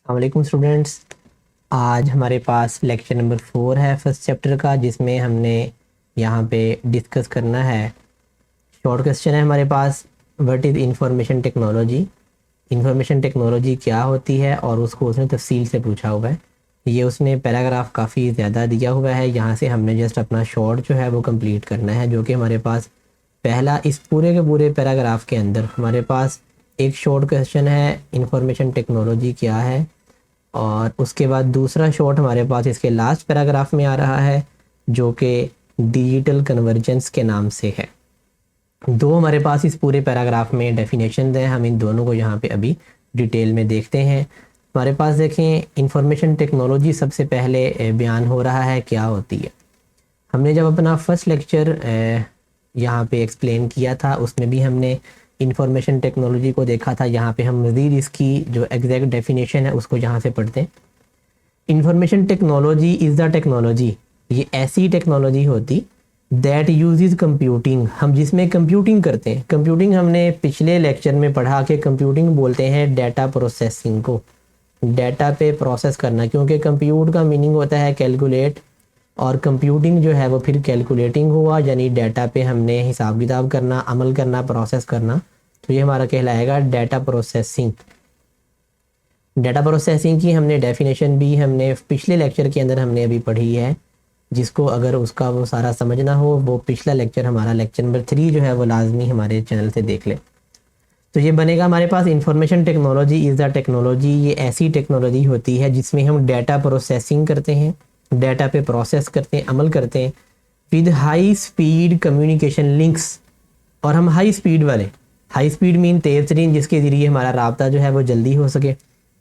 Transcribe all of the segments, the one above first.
वालेकुम स्टूडेंट्स। आज हमारे पास लेक्चर नंबर 4 है फर्स्ट चैप्टर का, जिसमें हमने यहाँ पे डिस्कस करना है। शॉर्ट क्वेश्चन है हमारे पास, what is information technology. Information technology क्या होती है और उसको उसने तफसील से पूछा हुआ है। ये उसने पैराग्राफ काफ़ी ज़्यादा दिया हुआ है, यहाँ से हमने जस्ट अपना शॉर्ट जो है वो कंप्लीट करना है, जो कि हमारे पास पहला इस पूरे के पूरे पैराग्राफ के अंदर हमारे पास एक शॉर्ट क्वेश्चन है, इंफॉर्मेशन टेक्नोलॉजी क्या है। और उसके बाद दूसरा शॉर्ट हमारे पास इसके लास्ट पैराग्राफ में आ रहा है, जो कि डिजिटल कन्वर्जेंस के नाम से है। दो हमारे पास इस पूरे पैराग्राफ में डेफिनेशन हैं, हम इन दोनों को यहाँ पे अभी डिटेल में देखते हैं। हमारे पास देखें, इंफॉर्मेशन टेक्नोलॉजी सबसे पहले बयान हो रहा है क्या होती है। हमने जब अपना फर्स्ट लेक्चर यहाँ पे एक्सप्लेन किया था, उसमें भी हमने इंफॉर्मेशन टेक्नोलॉजी को देखा था। यहाँ पे हम मज़ीद इसकी जो एग्जैक्ट डेफिनेशन है उसको यहाँ से पढ़ते हैं। Information technology is the technology, ये ऐसी टेक्नोलॉजी होती दैट यूजेस कंप्यूटिंग, हम जिसमें कंप्यूटिंग करते हैं। कंप्यूटिंग हमने पिछले लेक्चर में पढ़ा कि कंप्यूटिंग बोलते हैं डाटा प्रोसेसिंग को, डाटा पे प्रोसेस करना, क्योंकि कंप्यूट का मीनिंग होता है कैलकुलेट, और कंप्यूटिंग जो है वो फिर कैलकुलेटिंग हुआ, यानी डाटा पे हमने हिसाब किताब करना, अमल करना, प्रोसेस करना। तो ये हमारा कहलाएगा डाटा प्रोसेसिंग। डाटा प्रोसेसिंग की हमने डेफिनेशन भी हमने पिछले लेक्चर के अंदर हमने अभी पढ़ी है, जिसको अगर उसका वो सारा समझना हो वो पिछला लेक्चर हमारा लेक्चर नंबर 3 जो है वो लाजमी हमारे चैनल से देख ले। तो ये बनेगा हमारे पास information technology is the technology, ये ऐसी टेक्नोलॉजी होती है जिसमें हम डाटा प्रोसेसिंग करते हैं, डाटा पे प्रोसेस करते हैं, अमल करते हैं with high speed communication links. और हम हाई स्पीड वाले, हाई स्पीड मीन तेज़ तरीन, जिसके ज़रिए हमारा राब्ता जो है वो जल्दी हो सके।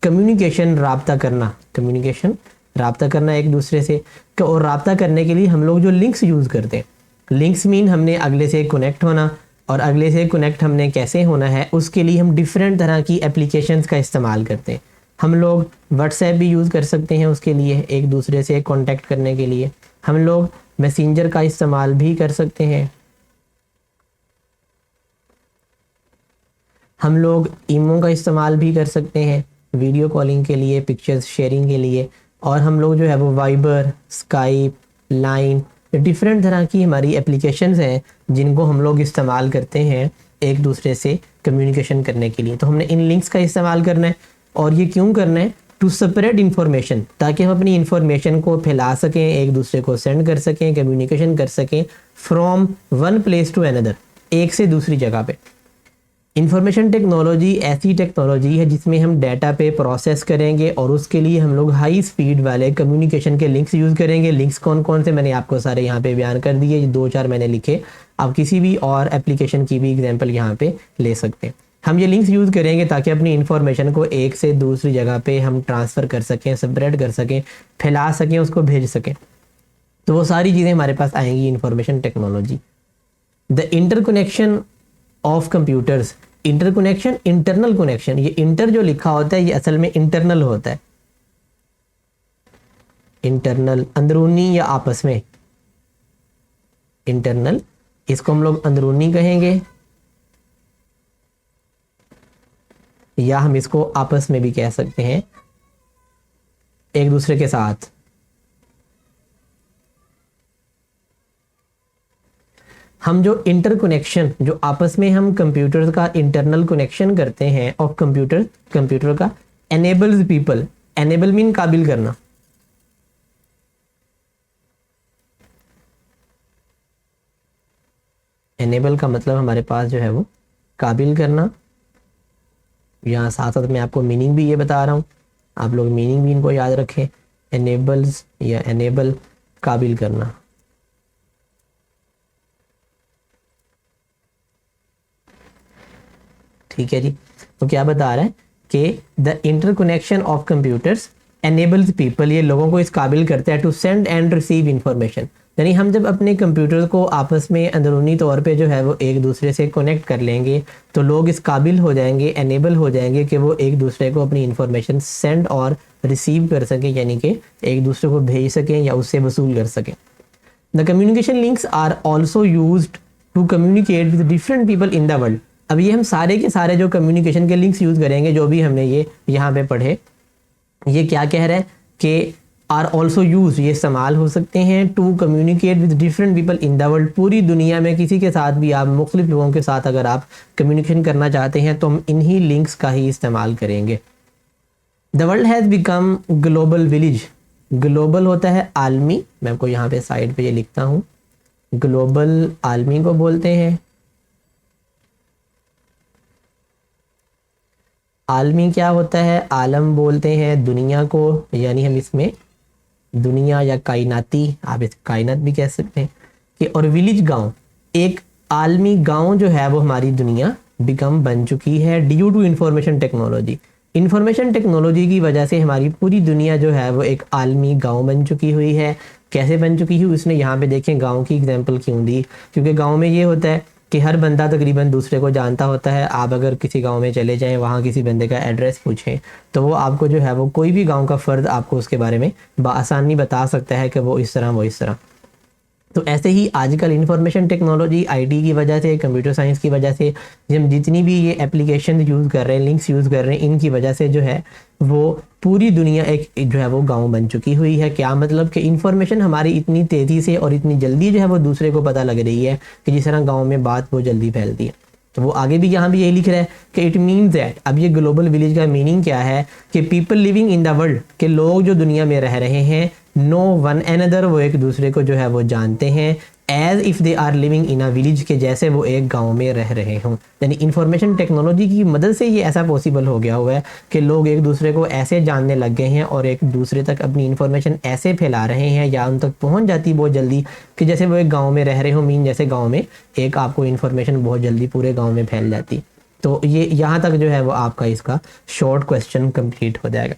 कम्युनिकेशन राब्ता करना, कम्युनिकेशन राब्ता करना एक दूसरे से, और राब्ता करने के लिए हम लोग जो लिंक्स यूज़ करते हैं, लिंक्स मीन हमने अगले से कनेक्ट होना, और अगले से कनेक्ट हमने कैसे होना है उसके लिए हम डिफरेंट तरह की एप्लीकेशंस का इस्तेमाल करते हैं। हम लोग व्हाट्सएप भी यूज़ कर सकते हैं उसके लिए, एक दूसरे से कांटेक्ट करने के लिए। हम लोग मैसेंजर का इस्तेमाल भी कर सकते हैं, हम लोग ईमो का इस्तेमाल भी कर सकते हैं वीडियो कॉलिंग के लिए, पिक्चर्स शेयरिंग के लिए। और हम लोग जो है वो वाइबर, स्काइप, लाइन, डिफरेंट तरह की हमारी एप्लीकेशंस हैं जिनको हम लोग इस्तेमाल करते हैं एक दूसरे से कम्युनिकेशन करने के लिए। तो हमने इन लिंक्स का इस्तेमाल करना है, और ये क्यों करना है? टू स्प्रेड इंफॉर्मेशन, ताकि हम अपनी इंफॉर्मेशन को फैला सकें, एक दूसरे को सेंड कर सकें, कम्युनिकेशन कर सकें from one place to another, एक से दूसरी जगह पे। इंफॉर्मेशन टेक्नोलॉजी ऐसी टेक्नोलॉजी है जिसमें हम डाटा पे प्रोसेस करेंगे, और उसके लिए हम लोग हाई स्पीड वाले कम्युनिकेशन के लिंक्स यूज़ करेंगे। लिंक्स कौन कौन से मैंने आपको सारे यहाँ पे बयान कर दिए, 2-4 मैंने लिखे। आप किसी भी और एप्लीकेशन की भी एग्जांपल यहाँ पे ले सकते हैं। हम ये लिंक्स यूज़ करेंगे ताकि अपनी इन्फॉर्मेशन को एक से दूसरी जगह पे हम ट्रांसफ़र कर सकें, स्प्रेड कर सकें, फैला सकें, उसको भेज सकें। तो वो सारी चीज़ें हमारे पास आएंगी information technology. The interconnection of computers, interconnection, internal connection, ये इंटर जो लिखा होता है ये असल में इंटरनल होता है। इंटरनल अंदरूनी या आपस में, इंटरनल इसको हम लोग अंदरूनी कहेंगे, या हम इसको आपस में भी कह सकते हैं, एक दूसरे के साथ। हम जो इंटरकनेक्शन, जो आपस में हम कंप्यूटर का इंटरनल कनेक्शन करते हैं ऑफ कंप्यूटर का, एनेबल्स पीपल, एनेबल मीन काबिल करना, एनेबल का मतलब हमारे पास जो है वो काबिल करना। यहाँ साथ साथ मैं आपको मीनिंग भी ये बता रहा हूँ, आप लोग मीनिंग भी इनको याद रखें। एनेबल्स या एनेबल, काबिल करना। ठीक है जी। तो क्या बता रहा है कि the interconnection of computers enables people, ये लोगों को इस काबिल करता है to send and receive information. यानी हम जब अपने कंप्यूटर को आपस में अंदरूनी तौर पे जो है वो एक दूसरे से कनेक्ट कर लेंगे, तो लोग इस काबिल हो जाएंगे, एनेबल हो जाएंगे कि वो एक दूसरे को अपनी इंफॉर्मेशन सेंड और रिसीव कर सकें, यानी कि एक दूसरे को भेज सकें या उससे वसूल कर सकें। The communication links are also used to communicate with different people in the world. अब ये हम सारे के सारे जो कम्युनिकेशन के लिंक्स यूज़ करेंगे, जो भी हमने ये यहाँ पे पढ़े, ये क्या कह रहा है कि आर ऑल्सो यूज, ये इस्तेमाल हो सकते हैं to communicate with different people in the world, पूरी दुनिया में किसी के साथ भी आप मुख्तलिफ लोगों के साथ अगर आप कम्युनिकेशन करना चाहते हैं तो हम इन्हीं लिंक्स का ही इस्तेमाल करेंगे। The world has become global village, global होता है आलमी, मैं आपको यहाँ पे साइड पे ये लिखता हूँ, ग्लोबल आलमी को बोलते हैं। आलमी क्या होता है, आलम बोलते हैं दुनिया को, यानी हम इसमें दुनिया या कायनाती, आप इस कायनात भी कह सकते हैं कि, और विलेज गांव, एक आलमी गांव जो है वो हमारी दुनिया बिकम बन चुकी है due to information technology. Information technology की वजह से हमारी पूरी दुनिया जो है वो एक आलमी गांव बन चुकी हुई है। कैसे बन चुकी है, उसने यहाँ पे देखें गांव की एग्जांपल क्यों दी, क्योंकि गांव में ये होता है कि हर बंदा तकरीबन दूसरे को जानता होता है। आप अगर किसी गांव में चले जाएं, वहाँ किसी बंदे का एड्रेस पूछें तो वो आपको जो है वो कोई भी गांव का फ़र्द आपको उसके बारे में बआसानी बता सकता है कि वो इस तरह वो इस तरह। तो ऐसे ही आजकल इंफॉर्मेशन टेक्नोलॉजी, आईटी की वजह से, कंप्यूटर साइंस की वजह से, हम जितनी भी ये एप्लीकेशन यूज़ कर रहे हैं, लिंक्स यूज़ कर रहे हैं, इनकी वजह से जो है वो पूरी दुनिया एक जो है वो गांव बन चुकी हुई है। क्या मतलब कि इंफॉर्मेशन हमारी इतनी तेज़ी से और इतनी जल्दी जो है वो दूसरे को पता लग रही है कि जिस तरह गाँव में बात वो जल्दी फैलती है। तो वो आगे भी यहाँ भी यही लिख रहा है कि इट मीन्स दैट, अब ये ग्लोबल विलेज का मीनिंग क्या है कि people living in the world, के लोग जो दुनिया में रह रहे हैं, नो वन एनदर, वो एक दूसरे को जो है वो जानते हैं, as if they are living in a village, के जैसे वो एक गांव में रह रहे हों। यानी इंफॉर्मेशन टेक्नोलॉजी की मदद से ये ऐसा पॉसिबल हो गया हुआ है कि लोग एक दूसरे को ऐसे जानने लग गए हैं और एक दूसरे तक अपनी इंफॉर्मेशन ऐसे फैला रहे हैं या उन तक पहुंच जाती बहुत जल्दी कि जैसे वो एक गाँव में रह रहे हों। मीन जैसे गाँव में एक आपको इन्फॉर्मेशन बहुत जल्दी पूरे गाँव में फैल जाती। तो ये यहाँ तक जो है वो आपका इसका शॉर्ट क्वेश्चन कंप्लीट हो जाएगा।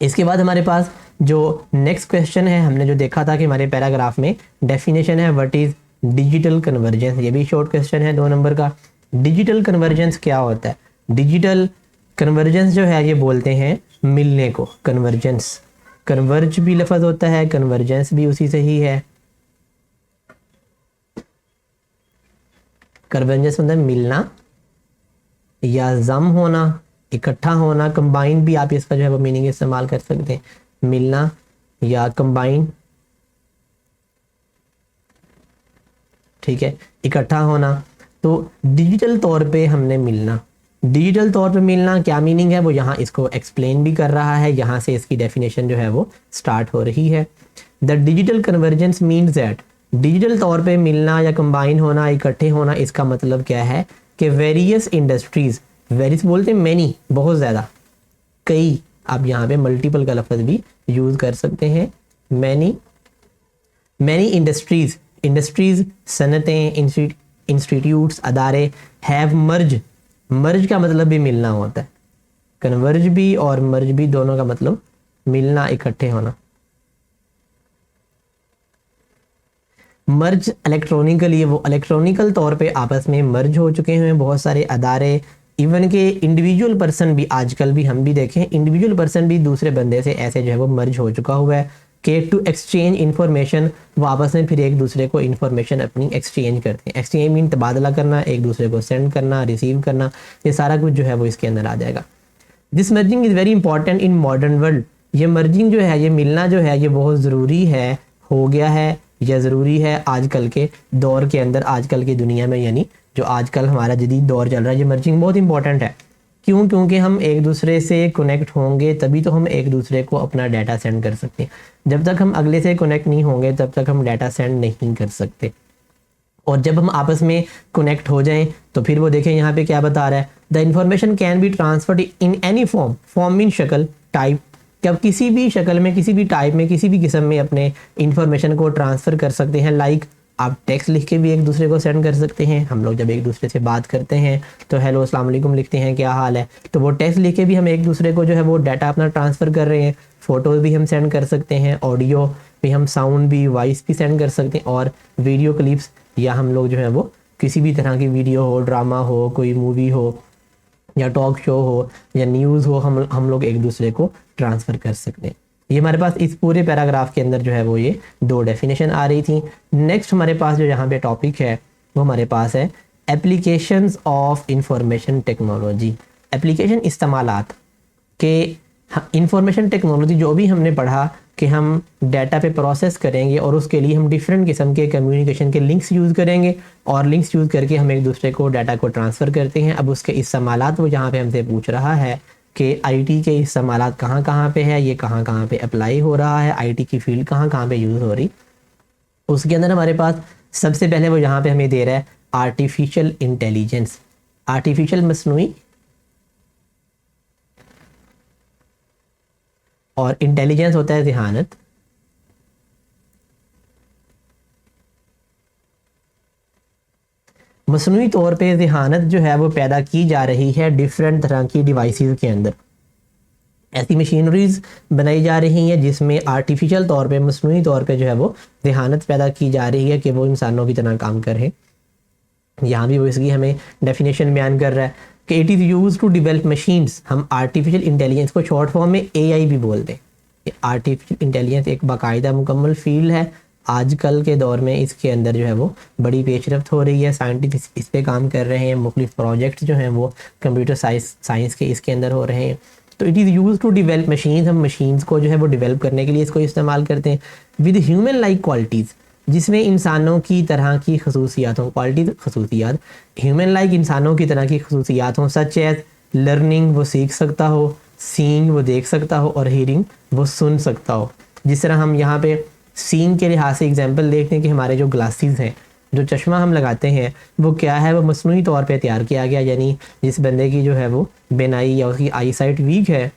इसके बाद हमारे पास जो नेक्स्ट क्वेश्चन है, हमने जो देखा था कि हमारे पैराग्राफ में डेफिनेशन है व्हाट इज डिजिटल कन्वर्जेंस, ये भी शॉर्ट क्वेश्चन है 2 नंबर का। डिजिटल कन्वर्जेंस क्या होता है? डिजिटल कन्वर्जेंस जो है ये बोलते हैं मिलने को, कन्वर्जेंस, कन्वर्ज भी लफ्ज होता है, कन्वर्जेंस भी उसी से ही है। कन्वर्जेंस मतलब मिलना या जम होना, इकट्ठा होना, कंबाइन भी आप इसका जो है वो मीनिंग इस्तेमाल कर सकते हैं, मिलना या कंबाइन, ठीक है, इकट्ठा होना। तो डिजिटल तौर पे हमने मिलना, डिजिटल तौर पे मिलना क्या मीनिंग है वो यहाँ इसको एक्सप्लेन भी कर रहा है, यहाँ से इसकी डेफिनेशन जो है वो स्टार्ट हो रही है। The digital convergence means that, digital तौर पे मिलना या कंबाइन होना, इकट्ठे होना, इसका मतलब क्या है कि वेरियस इंडस्ट्रीज, वेरियस बोलते हैं मैनी, बहुत ज़्यादा, कई, आप यहाँ पे मल्टीपल का लफ्ज़ भी यूज़ कर सकते हैं, मैनी, मैनी इंडस्ट्रीज, इंडस्ट्रीज सनतें, इंस्टीट्यूट्स, अदारे, हैव मर्ज, मर्ज का मतलब भी मिलना होता है, कन्वर्ज भी और मर्ज भी दोनों का मतलब मिलना, इकट्ठे होना। मर्ज इलेक्ट्रॉनिकली, वो इलेक्ट्रॉनिकल तौर पे आपस में मर्ज हो चुके हैं बहुत सारे अदारे, इवन के इंडिविजुअल पर्सन भी, आजकल भी हम भी देखें इंडिविजुअल पर्सन भी दूसरे बंदे से ऐसे जो है वो मर्ज हो चुका हुआ है कि टू एक्सचेंज इन्फॉर्मेशन, वो आपस में फिर एक दूसरे को इन्फॉर्मेशन अपनी एक्सचेंज करते हैं। एक्सचेंज मीन तबादला करना, एक दूसरे को सेंड करना, रिसीव करना, ये सारा कुछ जो है वो इसके अंदर आ जाएगा। This merging is very important in modern world, ये मर्जिंग जो है, ये मिलना जो है, ये बहुत ज़रूरी है, हो गया है या ज़रूरी है आजकल के दौर के अंदर, आजकल की दुनिया में, यानी जो आजकल हमारा जदीद दौर चल रहा है, ये मर्जिंग बहुत इंपॉर्टेंट है। क्यों? क्योंकि हम एक दूसरे से कनेक्ट होंगे तभी तो हम एक दूसरे को अपना डाटा सेंड कर सकते हैं। जब तक हम अगले से कनेक्ट नहीं होंगे तब तक हम डाटा सेंड नहीं कर सकते। और जब हम आपस में कनेक्ट हो जाएं तो फिर वो देखें यहाँ पे क्या बता रहा है, the information can be transferred in any form, form mean शक्ल, टाइप, कि आप किसी भी शक्ल में, किसी भी टाइप में, किसी भी किस्म में अपने इंफॉर्मेशन को ट्रांसफ़र कर सकते हैं। लाइक आप टेक्स्ट लिख के भी एक दूसरे को सेंड कर सकते हैं। हम लोग जब एक दूसरे से बात करते हैं तो हेलो अस्सलाम वालेकुम लिखते हैं, क्या हाल है, तो वो टेक्स्ट लिख के भी हम एक दूसरे को जो है वो डाटा अपना ट्रांसफ़र कर रहे हैं। फ़ोटोज़ भी हम सेंड कर सकते हैं, ऑडियो भी हम, साउंड भी, वॉइस भी सेंड कर सकते हैं, और वीडियो क्लिप्स, या हम लोग जो है वो किसी भी तरह की वीडियो हो, ड्रामा हो, कोई मूवी हो या टॉक शो हो या न्यूज़ हो, हम लोग एक दूसरे को ट्रांसफ़र कर सकते हैं। ये हमारे पास इस पूरे पैराग्राफ के अंदर जो है वो ये 2 डेफिनेशन आ रही थी। नेक्स्ट हमारे पास जो यहाँ पे टॉपिक है वो हमारे पास है applications of information technology. Application इस्तेमालात के इंफॉर्मेशन टेक्नोलॉजी जो भी हमने पढ़ा कि हम डाटा पे प्रोसेस करेंगे और उसके लिए हम डिफरेंट किस्म के कम्युनिकेशन के लिंक्स यूज़ करेंगे और लिंक्स यूज़ करके हम एक दूसरे को डाटा को ट्रांसफ़र करते हैं। अब उसके इस्तेमालात वो यहाँ पे हमसे पूछ रहा है कि आईटी के इस्तेमालात कहाँ कहाँ पे है, ये कहाँ कहाँ पे अप्लाई हो रहा है, आईटी की फील्ड कहाँ कहाँ पे यूज़ हो रही। उसके अंदर हमारे पास सबसे पहले वो यहाँ पे हमें दे रहा है आर्टिफिशियल इंटेलिजेंस। आर्टिफिशियल मसनूई और इंटेलिजेंस होता है ज़हानत। मसनूई तौर पे ज़हानत जो है वो पैदा की जा रही है डिफरेंट तरह की डिवाइसेस के अंदर। ऐसी मशीनरीज बनाई जा रही हैं जिसमें आर्टिफिशियल तौर पे मसनूई तौर पे जो है वो ज़हानत पैदा की जा रही है कि वो इंसानों की तरह काम करें। यहाँ भी वो इसकी हमें डेफिनेशन बयान कर रहा है कि it is use to develop machines. हम आर्टिफिशियल इंटेलिजेंस को शॉर्ट फॉर्म में एआई भी बोलते हैं। आर्टिफिशियल इंटेलिजेंस एक बाकायदा मुकम्मल फील्ड है। आजकल के दौर में इसके अंदर जो है वो बड़ी पेशरफ्त हो रही है, साइंटिस्ट इस पे काम कर रहे हैं, मुख्तलिफ प्रोजेक्ट जो हैं वो कंप्यूटर साइंस के इसके अंदर हो रहे हैं। तो it is use to develop machines. हम मशीन्स को जो है वो डिवेल्प करने के लिए इसको इस्तेमाल करते हैं विद ह्यूमन लाइक क्वालिटीज़, जिसमें इंसानों की तरह की खसूसियात हों। क्वालिटी खसूसियात ह्यूमन लाइक इंसानों की तरह की खसूसियात हों, सच एज लर्निंग वो सीख सकता हो, सीइंग वो देख सकता हो और हीयरिंग वो सुन सकता हो। जिस तरह हम यहाँ पे सीइंग के लिहाज से एग्जांपल देखते हैं कि हमारे जो ग्लासेस हैं, जो चश्मा हम लगाते हैं, वो क्या है, वो मसनूई तौर पे तैयार किया गया। यानी जिस बंदे की जो है वो बिनाई या उसकी आई साइट वीक है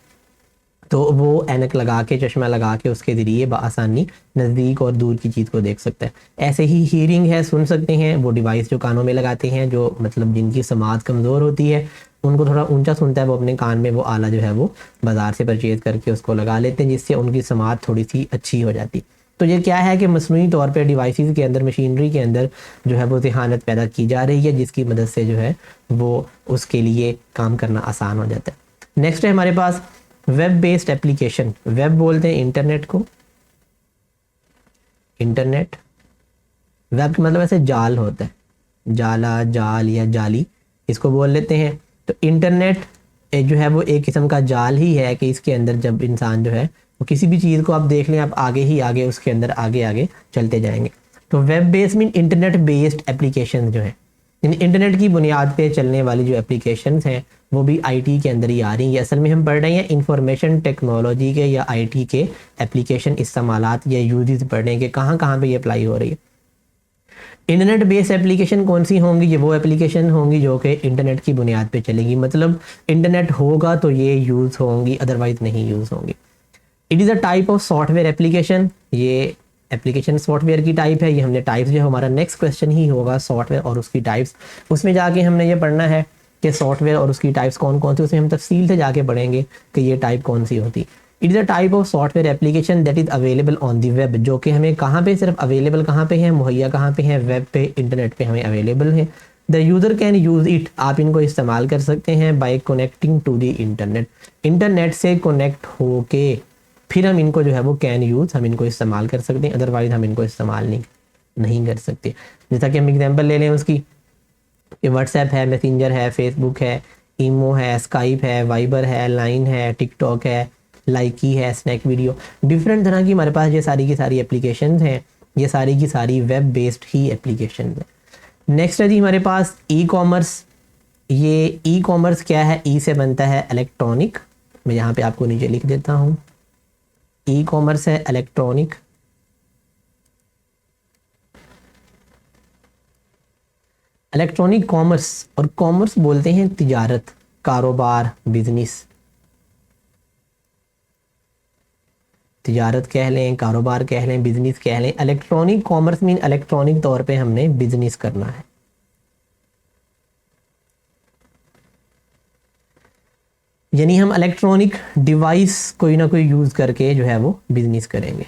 तो वो ऐनक लगा के, चश्मा लगा के उसके ज़रिए बआसानी नज़दीक और दूर की चीज़ को देख सकता है। ऐसे ही हीयरिंग है, सुन सकते हैं। वो डिवाइस जो कानों में लगाते हैं, जो मतलब जिनकी समात कमज़ोर होती है, उनको थोड़ा ऊंचा सुनता है, वो अपने कान में वो आला जो है वो बाज़ार से परचेज़ करके उसको लगा लेते हैं, जिससे उनकी समात थोड़ी सी अच्छी हो जाती। तो ये क्या है कि मसनूई तौर पे डिवाइसेस के अंदर, मशीनरी के अंदर जो है वो ज़हानत पैदा की जा रही है, जिसकी मदद से जो है वो उसके लिए काम करना आसान हो जाता है। नेक्स्ट है हमारे पास वेब बेस्ड एप्लीकेशन। वेब बोलते हैं इंटरनेट को। इंटरनेट, वेब का मतलब ऐसे जाल होता है, जाला, जाल या जाली इसको बोल लेते हैं। तो इंटरनेट जो है वो एक किस्म का जाल ही है कि इसके अंदर जब इंसान जो है वो किसी भी चीज़ को आप देख लें, आप आगे ही आगे उसके अंदर आगे आगे चलते जाएंगे। तो web based mean internet based application जो है, यानी इंटरनेट की बुनियाद पे चलने वाली जो एप्लीकेशंस हैं वो भी आईटी के अंदर ही आ रही हैं। असल में हम पढ़ रहे हैं इंफॉर्मेशन टेक्नोलॉजी के या आईटी के एप्लीकेशन इस्तेमालात या यूजेस पढ़ रहे हैं कि कहाँ कहाँ पे ये अप्लाई हो रही है। इंटरनेट बेस्ड एप्लीकेशन कौन सी होंगी? ये वो एप्लीकेशन होंगी जो कि इंटरनेट की बुनियाद पे चलेगी। मतलब इंटरनेट होगा तो ये यूज़ होंगी, अदरवाइज नहीं यूज़ होंगी। It is a type of software application. ये एप्लीकेशन सॉफ्टवेयर की टाइप है। ये हमने टाइप्स जो हमारा नेक्स्ट क्वेश्चन ही होगा, सॉफ्टवेयर और उसकी टाइप्स। उसमें जाके हमने ये पढ़ना है कि सॉफ्टवेयर और उसकी टाइप्स कौन कौन सी, उसमें हम तफसील से जाके पढ़ेंगे कि ये टाइप कौन सी होती। It is a type of software application that is available on the web, जो कि हमें कहाँ पे सिर्फ अवेलेबल कहाँ पे है, मुहैया कहाँ पे है, वेब पे, इंटरनेट पे हमें अवेलेबल है। The user can use it, आप इनको इस्तेमाल कर सकते हैं by connecting to the internet. Internet से कनेक्ट होके फिर हम इनको जो है वो कैन यूज़, हम इनको इस्तेमाल कर सकते हैं, अदरवाइज हम इनको इस्तेमाल नहीं कर सकते। जैसा कि हम एग्जांपल ले लें उसकी, ये व्हाट्सएप है, मैसेंजर है, फेसबुक है, ईमो है, स्काइप है, वाइबर है, लाइन है, टिकटॉक है, लाइकी है, स्नैक वीडियो, डिफरेंट तरह की हमारे पास ये सारी की सारी एप्लीकेशन हैं। ये सारी की सारी वेब बेस्ड ही एप्लीकेशन है। नेक्स्ट है जी हमारे पास ई कॉमर्स। ये ई कॉमर्स क्या है? ई से बनता है इलेक्ट्रॉनिक। मैं यहाँ पे आपको नीचे लिख देता हूँ। ई कॉमर्स है इलेक्ट्रॉनिक। इलेक्ट्रॉनिक कॉमर्स, और कॉमर्स बोलते हैं तिजारत, कारोबार, बिजनेस। तिजारत कह लें, कारोबार कह लें, बिजनेस कह लें। इलेक्ट्रॉनिक कॉमर्स मीन इलेक्ट्रॉनिक तौर पे हमने बिजनेस करना है। यानी हम इलेक्ट्रॉनिक डिवाइस कोई ना कोई यूज़ करके जो है वो बिजनेस करेंगे।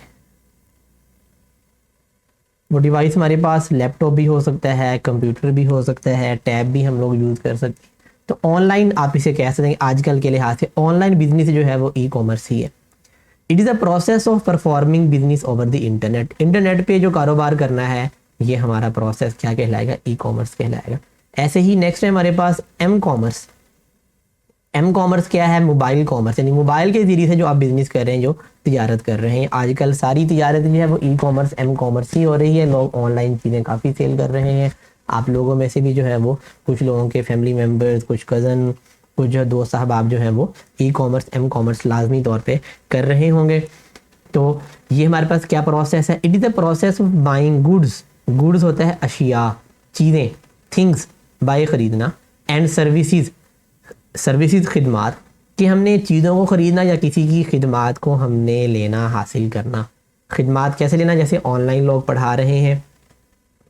वो डिवाइस हमारे पास लैपटॉप भी हो सकता है, कंप्यूटर भी हो सकता है, टैब भी हम लोग यूज़ कर सकते हैं। तो ऑनलाइन आप इसे कह सकते हैं, आजकल के लिहाज से ऑनलाइन बिजनेस जो है वो ई कॉमर्स ही है। It is a process of performing business over the internet. Internet पे जो कारोबार करना है, ये हमारा प्रोसेस क्या कहलाएगा? ई कॉमर्स कहलाएगा। ऐसे ही नेक्स्ट है हमारे पास एम कॉमर्स। एम कॉमर्स क्या है? मोबाइल कॉमर्स, यानी मोबाइल के ज़रिए से जो आप बिज़नेस कर रहे हैं, जो तिजारत कर रहे हैं। आजकल सारी तिजारत जो है वो ई कॉमर्स, एम कॉमर्स ही हो रही है। लोग ऑनलाइन चीज़ें काफ़ी सेल कर रहे हैं। आप लोगों में से भी जो है वो कुछ लोगों के फैमिली मेम्बर्स, कुछ कज़न, कुछ जो दोस्त साहबाब जो हैं वो ई कॉमर्स, एम कॉमर्स लाजमी तौर पे कर रहे होंगे। तो ये हमारे पास क्या प्रोसेस है? It is the process of buying goods. Goods होता है अशिया, चीज़ें, थिंग्स, बाय ख़रीदना, एंड सर्विसेज, सर्विसेज खिदमात, कि हमने चीज़ों को ख़रीदना या किसी की खिदमात को हमने लेना, हासिल करना। खिदमात कैसे लेना? जैसे ऑनलाइन लोग पढ़ा रहे हैं,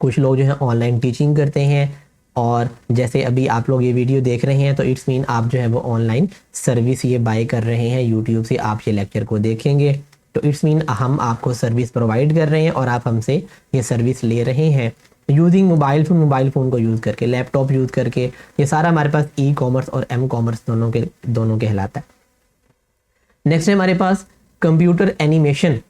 कुछ लोग जो है ऑनलाइन टीचिंग करते हैं, और जैसे अभी आप लोग ये वीडियो देख रहे हैं तो इट्स मीन आप जो है वो ऑनलाइन सर्विस ये बाय कर रहे हैं। यूट्यूब से आप ये लेक्चर को देखेंगे तो इट्स मीन हम आपको सर्विस प्रोवाइड कर रहे हैं और आप हमसे ये सर्विस ले रहे हैं यूजिंग मोबाइल फ़ोन को यूज़ करके, लैपटॉप यूज़ करके। ये सारा हमारे पास ई कॉमर्स और एम कॉमर्स दोनों कहलाता है। नेक्स्ट है हमारे पास कंप्यूटर एनिमेशन।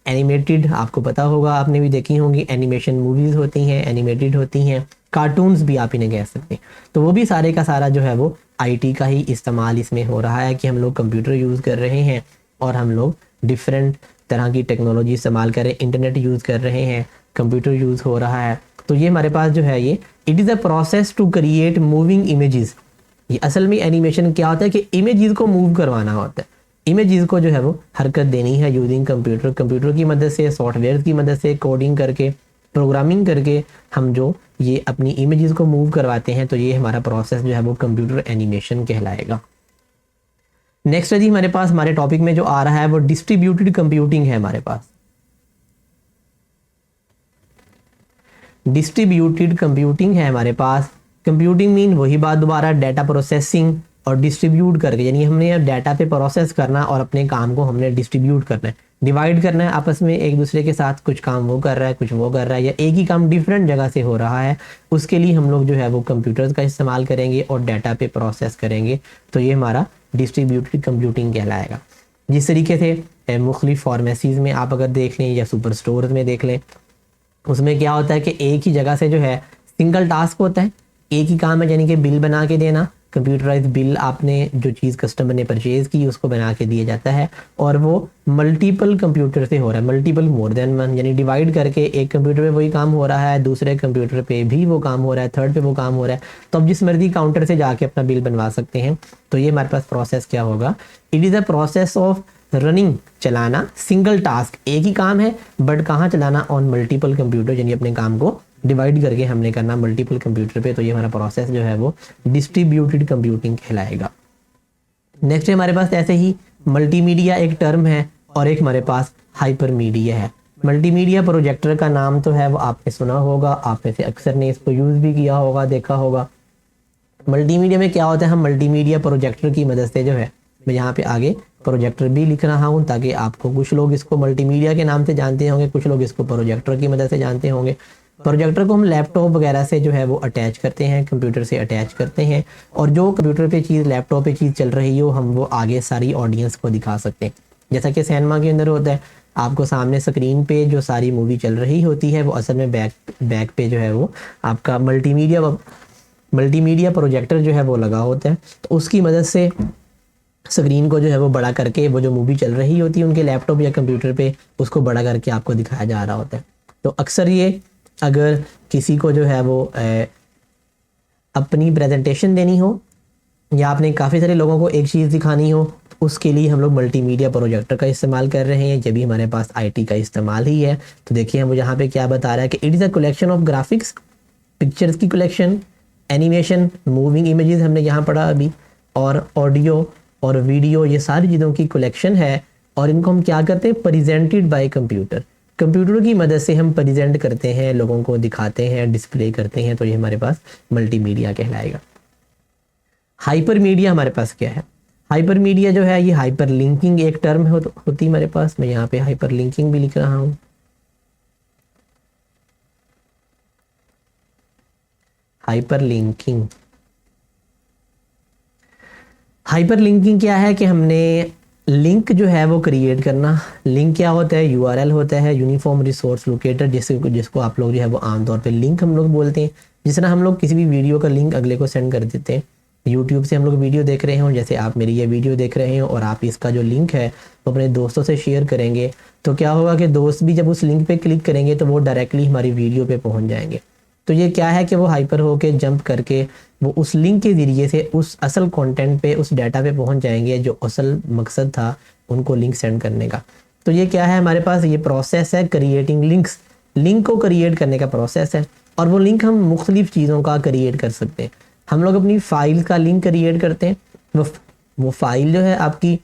एनिमेटेड, आपको पता होगा, आपने भी देखी होंगी, एनिमेशन मूवीज़ होती हैं, एनिमेटेड होती हैं, कार्टून्स भी आप इन्हें कह सकते हैं। तो वो भी सारे का सारा जो है वो आईटी का ही इस्तेमाल इसमें हो रहा है कि हम लोग कंप्यूटर यूज़ कर रहे हैं और हम लोग डिफरेंट तरह की टेक्नोलॉजी इस्तेमाल कर रहे हैं, इंटरनेट यूज़ कर रहे हैं, कंप्यूटर यूज़ हो रहा है। तो ये हमारे पास जो है ये it is a process to create moving images. ये असल में एनिमेशन क्या होता है कि इमेजेस को मूव करवाना होता है, इमेजेस को जो है वो हरकत देनी है यूजिंग कंप्यूटर की मदद से, सॉफ्टवेयर की मदद से, कोडिंग करके, प्रोग्रामिंग करके हम जो ये अपनी इमेजेस को मूव करवाते हैं। तो ये हमारा प्रोसेस जो है वो कंप्यूटर एनिमेशन कहलाएगा। नेक्स्ट है जी हमारे पास, हमारे टॉपिक में जो आ रहा है वो डिस्ट्रीब्यूटेड कंप्यूटिंग है। हमारे पास डिस्ट्रीब्यूटेड कंप्यूटिंग है हमारे पास। कंप्यूटिंग मीन वही बात दोबारा, डाटा प्रोसेसिंग और डिस्ट्रीब्यूट करके, यानी हमने डाटा पे प्रोसेस करना और अपने काम को हमने डिस्ट्रीब्यूट करना है, डिवाइड करना है आपस में एक दूसरे के साथ। कुछ काम वो कर रहा है, कुछ वो कर रहा है, या एक ही काम डिफरेंट जगह से हो रहा है, उसके लिए हम लोग जो है वो कंप्यूटर्स का इस्तेमाल करेंगे और डाटा पे प्रोसेस करेंगे। तो ये हमारा डिस्ट्रीब्यूटेड कंप्यूटिंग कहलाएगा। जिस तरीके से मुख्तलिफ फार्मेसीज़ में आप अगर देख लें या सुपर स्टोर में देख लें, उसमें क्या होता है कि एक ही जगह से जो है सिंगल टास्क होता है, एक ही काम है, यानी कि बिल बना के देना, कंप्यूटराइज बिल, आपने जो चीज़ कस्टमर ने परचेज़ की उसको बना के दिया जाता है, और वो मल्टीपल कंप्यूटर से हो रहा है, मल्टीपल मोर देन वन, यानी डिवाइड करके एक कंप्यूटर पे वही काम हो रहा है, दूसरे कंप्यूटर पे भी वो काम हो रहा है, थर्ड पे वो काम हो रहा है। तो आप जिस मर्जी काउंटर से जाके अपना बिल बनवा सकते हैं। तो ये हमारे पास प्रोसेस क्या होगा? It is a process of running, चलाना सिंगल टास्क, एक ही काम है बट कहाँ चलाना? ऑन मल्टीपल कंप्यूटर, यानी अपने काम को डिवाइड करके हमने करना मल्टीपल कंप्यूटर पे। तो ये हमारा प्रोसेस जो है वो डिस्ट्रीब्यूटेड कंप्यूटिंग कहलाएगा। नेक्स्ट है हमारे पास ऐसे ही मल्टीमीडिया एक टर्म है और एक हमारे पास हाइपर मीडिया है। मल्टीमीडिया प्रोजेक्टर का नाम तो है वो आपने सुना होगा, आप में से अक्सर ने इसको यूज़ भी किया होगा, देखा होगा। मल्टीमीडिया में क्या होता है? हम मल्टीमीडिया प्रोजेक्टर की मदद से जो है, मैं यहाँ पे आगे प्रोजेक्टर भी लिख रहा हूँ ताकि आपको, कुछ लोग इसको मल्टीमीडिया के नाम से जानते होंगे, कुछ लोग इसको प्रोजेक्टर की मदद से जानते होंगे। प्रोजेक्टर को हम लैपटॉप वगैरह से जो है वो अटैच करते हैं, कंप्यूटर से अटैच करते हैं, और जो कंप्यूटर पे चीज़, लैपटॉप पे चीज़ चल रही हो, हम वो आगे सारी ऑडियंस को दिखा सकते हैं। जैसा कि सिनेमा के अंदर होता है, आपको सामने स्क्रीन पे जो सारी मूवी चल रही होती है वो असल में बैक पे जो है वो आपका मल्टीमीडिया प्रोजेक्टर जो है वो लगा होता है। तो उसकी मदद से स्क्रीन को जो है वो बड़ा करके, वो जो मूवी चल रही होती है उनके लैपटॉप या कंप्यूटर पे, उसको बड़ा करके आपको दिखाया जा रहा होता है। तो अक्सर ये, अगर किसी को जो है वो अपनी प्रेजेंटेशन देनी हो या आपने काफ़ी सारे लोगों को एक चीज़ दिखानी हो, तो उसके लिए हम लोग मल्टीमीडिया प्रोजेक्टर का इस्तेमाल कर रहे हैं। जब भी हमारे पास आईटी का इस्तेमाल ही है। तो देखिए हम यहाँ पे क्या बता रहा है कि it is a collection of graphics, pictures की कलेक्शन, एनिमेशन, मूविंग इमेजेस हमने यहाँ पढ़ा अभी, और ऑडियो और वीडियो, ये सारी चीज़ों की कलेक्शन है। और इनको हम क्या करते हैं? प्रेजेंटेड बाय कंप्यूटर, कंप्यूटर की मदद से हम प्रेजेंट करते हैं, लोगों को दिखाते हैं, डिस्प्ले करते हैं। तो ये हमारे पास मल्टीमीडिया कहलाएगा। हाइपर मीडिया हमारे पास क्या है? हाइपर मीडिया जो है ये हाइपर लिंकिंग एक टर्म होती हमारे पास। मैं यहाँ पे हाइपर लिंकिंग भी लिख रहा हूँ। हाइपर लिंकिंग, हाइपर लिंकिंग क्या है कि हमने लिंक जो है वो क्रिएट करना। लिंक क्या होता है? यूआरएल होता है, यूनिफॉर्म रिसोर्स लोकेटर, जिसको आप लोग जो है वो आमतौर पे लिंक हम लोग बोलते हैं। जिस तरह हम लोग किसी भी वीडियो का लिंक अगले को सेंड कर देते हैं, यूट्यूब से हम लोग वीडियो देख रहे हों, जैसे आप मेरी ये वीडियो देख रहे हो और आप इसका जो लिंक है वो अपने दोस्तों से शेयर करेंगे, तो क्या होगा कि दोस्त भी जब उस लिंक पे क्लिक करेंगे तो वो डायरेक्टली हमारी वीडियो पे पहुंच जाएंगे। तो ये क्या है कि वो हाइपर होके जंप करके वो उस लिंक के ज़रिए से उस असल कंटेंट पे, उस डाटा पे पहुंच जाएंगे जो असल मकसद था उनको लिंक सेंड करने का। तो ये क्या है, हमारे पास ये प्रोसेस है क्रिएटिंग लिंक्स। लिंक को क्रिएट करने का प्रोसेस है, और वो लिंक हम मुख्तलिफ़ चीज़ों का क्रिएट कर सकते हैं। हम लोग अपनी फ़ाइल का लिंक क्रिएट करते हैं। वो फ़ाइल जो है आपकी,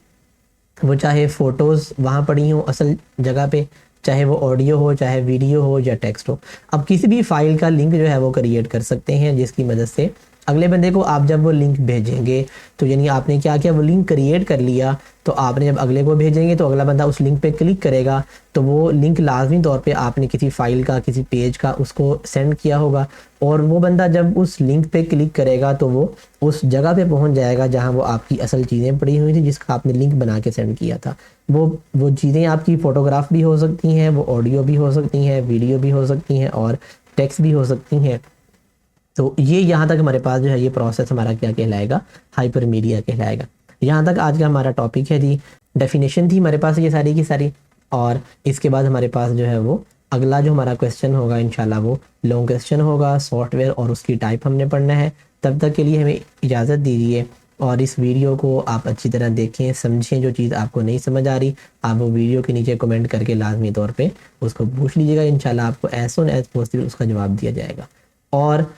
वो चाहे फ़ोटोज़ वहाँ पड़ी हों असल जगह पे, चाहे वो ऑडियो हो, चाहे वीडियो हो या टेक्स्ट हो, अब किसी भी फ़ाइल का लिंक जो है वो क्रिएट कर सकते हैं, जिसकी मदद से अगले बंदे को आप जब वो लिंक भेजेंगे तो यानी आपने क्या किया, वो लिंक क्रिएट कर लिया, तो आपने जब अगले को भेजेंगे तो अगला बंदा उस लिंक पे क्लिक करेगा, तो वो लिंक लाजमी तौर पे आपने किसी फ़ाइल का, किसी पेज का उसको सेंड किया होगा, और वो बंदा जब उस लिंक पे क्लिक करेगा तो वो उस जगह पे पहुंच जाएगा जहां वो आपकी असल चीज़ें पड़ी हुई थी जिसका आपने लिंक बना के सेंड किया था। वो चीज़ें आपकी फ़ोटोग्राफ भी हो सकती हैं, वो ऑडियो भी हो सकती हैं, वीडियो भी हो सकती हैं और टेक्स्ट भी हो सकती हैं। तो ये यहाँ तक हमारे पास जो है ये प्रोसेस हमारा क्या कहलाएगा, हाइपर मीडिया कहलाएगा। यहाँ तक आज का हमारा टॉपिक है जी। डेफिनेशन थी हमारे पास ये सारी की सारी, और इसके बाद हमारे पास जो है वो अगला जो हमारा क्वेश्चन होगा इंशाल्लाह वो लॉन्ग क्वेश्चन होगा, सॉफ्टवेयर और उसकी टाइप हमने पढ़ना है। तब तक के लिए हमें इजाज़त दीजिए, और इस वीडियो को आप अच्छी तरह देखें, समझें। जो चीज़ आपको नहीं समझ आ रही आप वो वीडियो के नीचे कमेंट करके लाजमी तौर पे उसको पूछ लीजिएगा, इंशाल्लाह आपको एज सून एज पॉसिबल उसका जवाब दिया जाएगा। और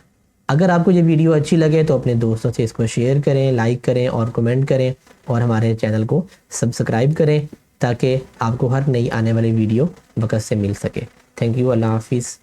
अगर आपको ये वीडियो अच्छी लगे तो अपने दोस्तों से इसको शेयर करें, लाइक करें और कमेंट करें, और हमारे चैनल को सब्सक्राइब करें ताकि आपको हर नई आने वाली वीडियो वक्त से मिल सके। थैंक यू, अल्लाह हाफिज़।